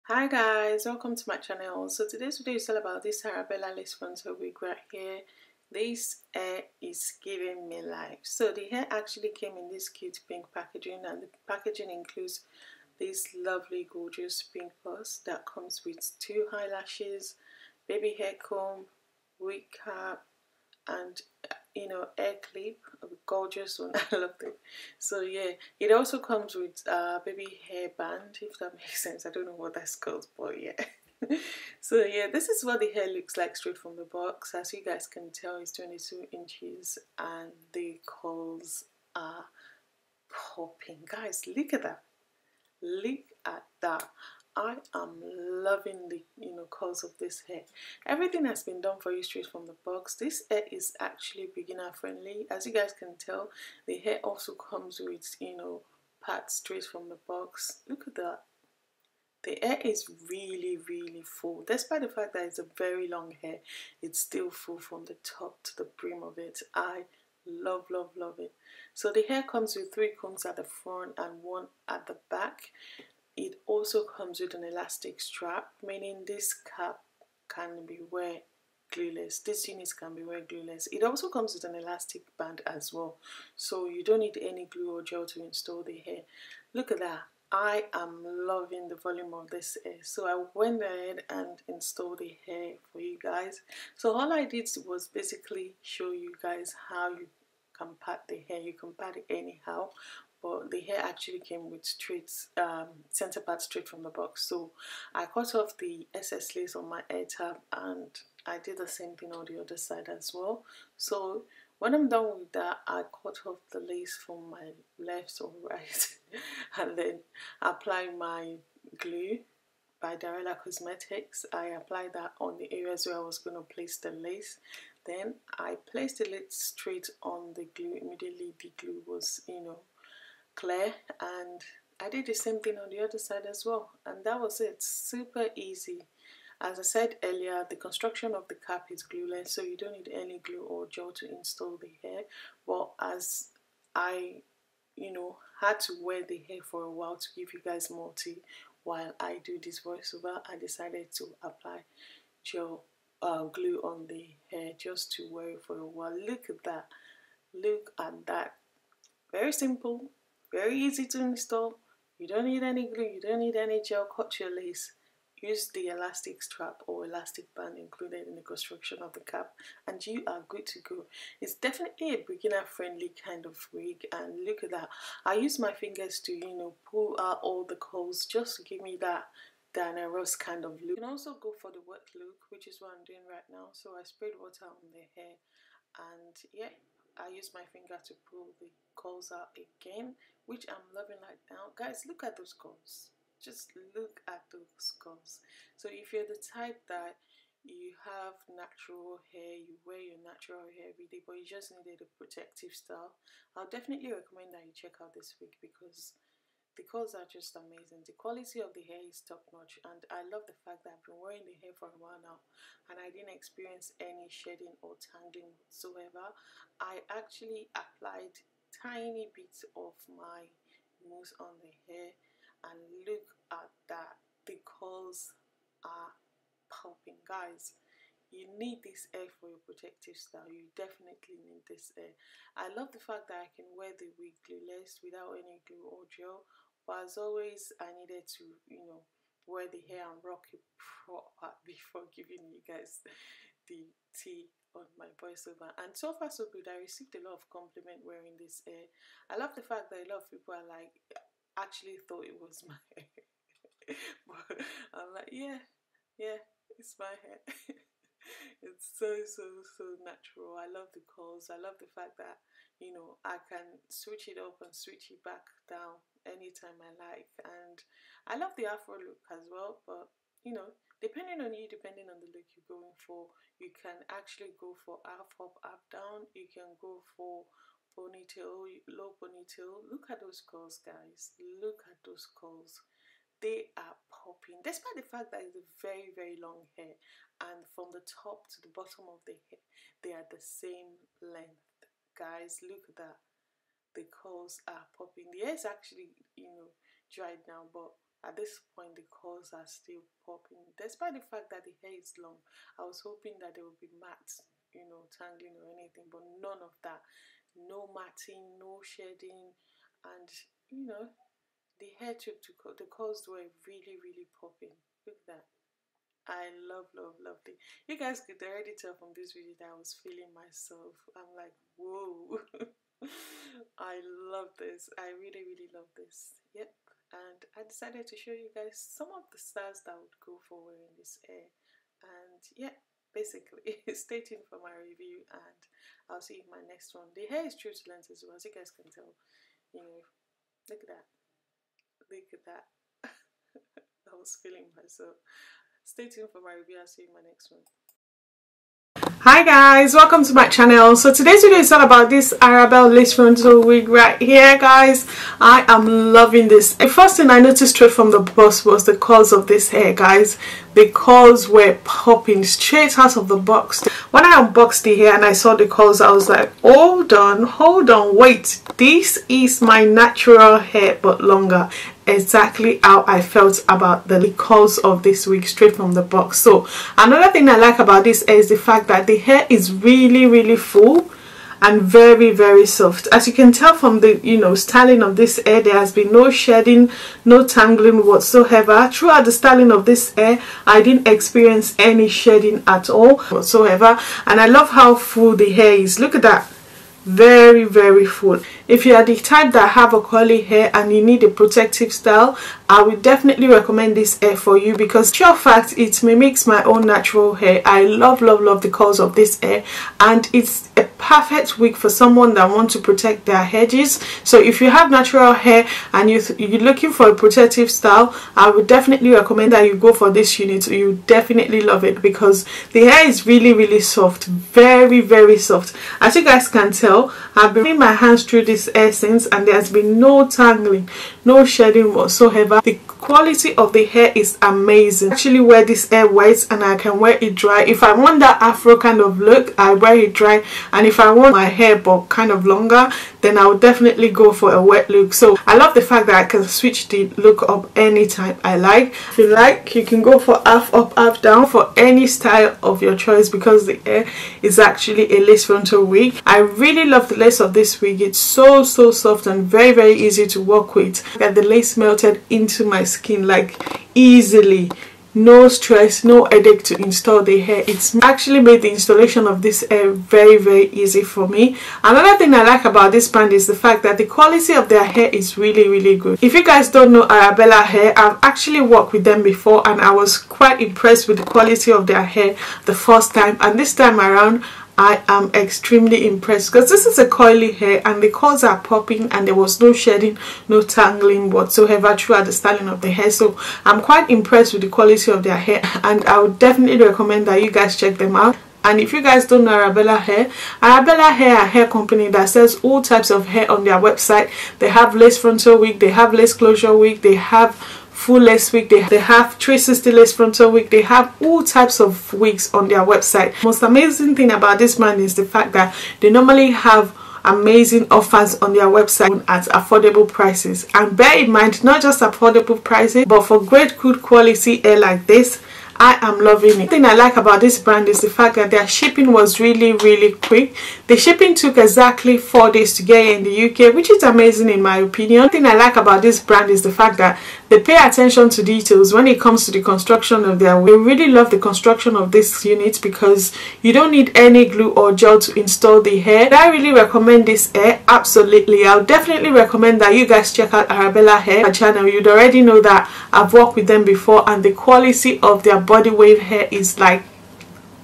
Hi guys, welcome to my channel. So today's video is all about this Arabella lace frontal wig right here. This hair is giving me life. So the hair actually came in this cute pink packaging, and the packaging includes this lovely gorgeous pink purse that comes with 2 eyelashes, baby hair comb, wig cap, and hair clip, a gorgeous one. I love it. So yeah, it also comes with baby hair band, if that makes sense. I don't know what that's called, but yeah. So yeah, this is what the hair looks like straight from the box. As you guys can tell, it's 22 inches and the curls are popping. Guys, look at that. Look at that. I am loving the curls of this hair. Everything has been done for you straight from the box. This hair is actually beginner friendly. As you guys can tell, the hair also comes with parts straight from the box. Look at that. The hair is really full. Despite the fact that it's a very long hair, it's still full from the top to the brim of it. I love it. So the hair comes with 3 combs at the front and 1 at the back. It also comes with an elastic strap, meaning this cap can be wear glueless. This unit can be wear glueless. It also comes with an elastic band as well, so you don't need any glue or gel to install the hair. Look at that. I am loving the volume of this hair, so I went ahead and installed the hair for you guys. So all I did was basically show you guys how you can pat the hair. You can pat it anyhow, but the hair actually came with straight center part straight from the box. So I cut off the excess lace on my hair tab, and I did the same thing on the other side as well. So when I'm done with that, I cut off the lace from my left or right and then apply my glue by Arabella Cosmetics. I applied that on the areas where I was going to place the lace. Then I placed the lace straight on the glue. Immediately the glue was clear, and I did the same thing on the other side as well, and that was it. Super easy. As I said earlier, the construction of the cap is glueless, so you don't need any glue or gel to install the hair. But as I had to wear the hair for a while to give you guys more tea while I do this voiceover, I decided to apply gel glue on the hair just to wear it for a while. Look at that. Look at that. Very simple, very easy to install. You don't need any glue, you don't need any gel. Cut your lace. Use the elastic strap or elastic band included in the construction of the cap, and you are good to go. It's definitely a beginner friendly kind of wig, and look at that. I use my fingers to pull out all the curls just to give me that Diana Ross kind of look. You can also go for the wet look, which is what I'm doing right now. So I sprayed water on the hair, and yeah, I use my finger to pull the curls out again, which I'm loving right now. Guys, look at those curls. Just look at those curls. So if you're the type that you have natural hair, you wear your natural hair every day, but you just needed a protective style, I'll definitely recommend that you check out this wig, because the curls are just amazing. The quality of the hair is top notch, and I love the fact that I've been wearing the hair for a while now and I didn't experience any shedding or tangling whatsoever. I actually applied tiny bits of my mousse on the hair, and look at that. The curls are popping. Guys, you need this hair for your protective style. You definitely need this hair. I love the fact that I can wear the wig glueless without any glue or gel, but as always, I needed to wear the hair and rock it proper before giving you guys the tea on my voiceover. And so far so good. I received a lot of compliment wearing this hair. I love the fact that a lot of people are like, actually thought it was my hair. But I'm like, yeah, it's my hair. It's so natural. I love the curls. I love the fact that I can switch it up and switch it back down anytime I like. And I love the afro look as well, but depending on you, depending on the look you're going for, you can actually go for half up, half down. You can go for ponytail, low ponytail. Look at those curls, guys. Look at those curls. They are popping, despite the fact that it's a very long hair, and from the top to the bottom of the hair, they are the same length. Guys, look at that. The curls are popping. The hair is actually dried now, but at this point the curls are still popping, despite the fact that the hair is long. I was hoping that they would be matte, you know, tangling or anything, but none of that. No matting, no shedding, and you know, the hair tube to the curls were really popping. Look at that. I love it. You guys could already tell from this video that I was feeling myself. I'm like, whoa. I love this. I really love this. Yep. And I decided to show you guys some of the styles that would go for wearing this hair. And yeah, basically stay tuned for my review, and I'll see you in my next one. The hair is true to length as well, as you guys can tell. You know, look at that. Look at that. I was feeling myself. Stay tuned for my review. I'll see you in my next one. Hi guys, welcome to my channel. So today's video is all about this Arabella lace frontal wig right here, guys. I am loving this. The first thing I noticed straight from the box was the curls of this hair, guys. The curls were popping straight out of the box. When I unboxed the hair and I saw the curls, I was like, hold on, wait, this is my natural hair but longer. Exactly how I felt about the curls of this wig straight from the box. So another thing I like about this hair is the fact that the hair is really full and very soft. As you can tell from the, you know, styling of this hair, there has been no shedding, no tangling whatsoever. Throughout the styling of this hair, I didn't experience any shedding at all whatsoever, and I love how full the hair is. Look at that. Very full. If you are the type that have a curly hair and you need a protective style, I would definitely recommend this hair for you, because sure fact, it mimics my own natural hair. I love the curls of this hair, and it's a perfect wig for someone that wants to protect their edges. So if you have natural hair and you're looking for a protective style, I would definitely recommend that you go for this unit. You definitely love it because the hair is really soft, very soft. As you guys can tell, I've been running my hands through this hair since, and there's been no tangling, no shedding whatsoever. The quality of the hair is amazing. I actually wear this hair wet and I can wear it dry. If I want that afro kind of look, I wear it dry, and if I want my hair but kind of longer, then I would definitely go for a wet look. So I love the fact that I can switch the look up anytime I like. If you like, you can go for half up, half down, for any style of your choice, because the hair is actually a lace frontal wig. I really love the lace of this wig. It's so soft and very easy to work with. Get the lace melted into my skin like easily. No stress, no headache to install the hair. It's actually made the installation of this hair very easy for me. Another thing I like about this brand is the fact that the quality of their hair is really good. If you guys don't know Arabella hair, I've actually worked with them before and I was quite impressed with the quality of their hair the first time, and this time around I am extremely impressed, because this is a coily hair and the curls are popping and there was no shedding, no tangling whatsoever throughout the styling of the hair. So I'm quite impressed with the quality of their hair, and I would definitely recommend that you guys check them out. And if you guys don't know Arabella hair are a hair company that sells all types of hair on their website. They have lace frontal wig, they have lace closure wig, they have full lace wig, they have 360 lace frontal wig, they have all types of wigs on their website. Most amazing thing about this brand is the fact that they normally have amazing offers on their website at affordable prices. And bear in mind, not just affordable prices, but for great good quality hair like this, I am loving it. The thing I like about this brand is the fact that their shipping was really quick. The shipping took exactly 4 days to get here in the UK, which is amazing in my opinion. The thing I like about this brand is the fact that they pay attention to details when it comes to the construction of their wig. I really love the construction of this unit because you don't need any glue or gel to install the hair. Would I really recommend this hair? Absolutely. I'll definitely recommend that you guys check out Arabella hair channel. You'd already know that I've worked with them before, and the quality of their body wave hair is like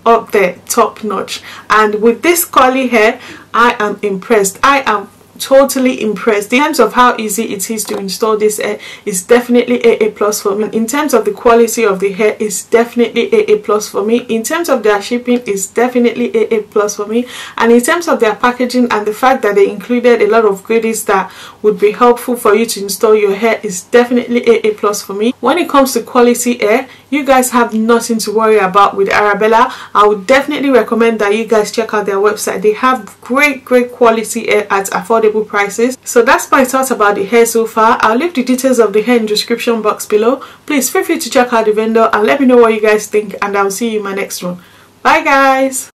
up there, top notch. And with this curly hair, I am impressed. I am totally impressed. In terms of how easy it is to install this hair, is definitely a plus for me. In terms of the quality of the hair, is definitely a plus for me. In terms of their shipping, is definitely a plus for me. And in terms of their packaging and the fact that they included a lot of goodies that would be helpful for you to install your hair, is definitely a plus for me. When it comes to quality hair, you guys have nothing to worry about with Arabella. I would definitely recommend that you guys check out their website. They have great quality hair at affordable affordable prices. So that's my thoughts about the hair so far. I'll leave the details of the hair in the description box below. Please feel free to check out the vendor and let me know what you guys think, and I'll see you in my next one. Bye guys.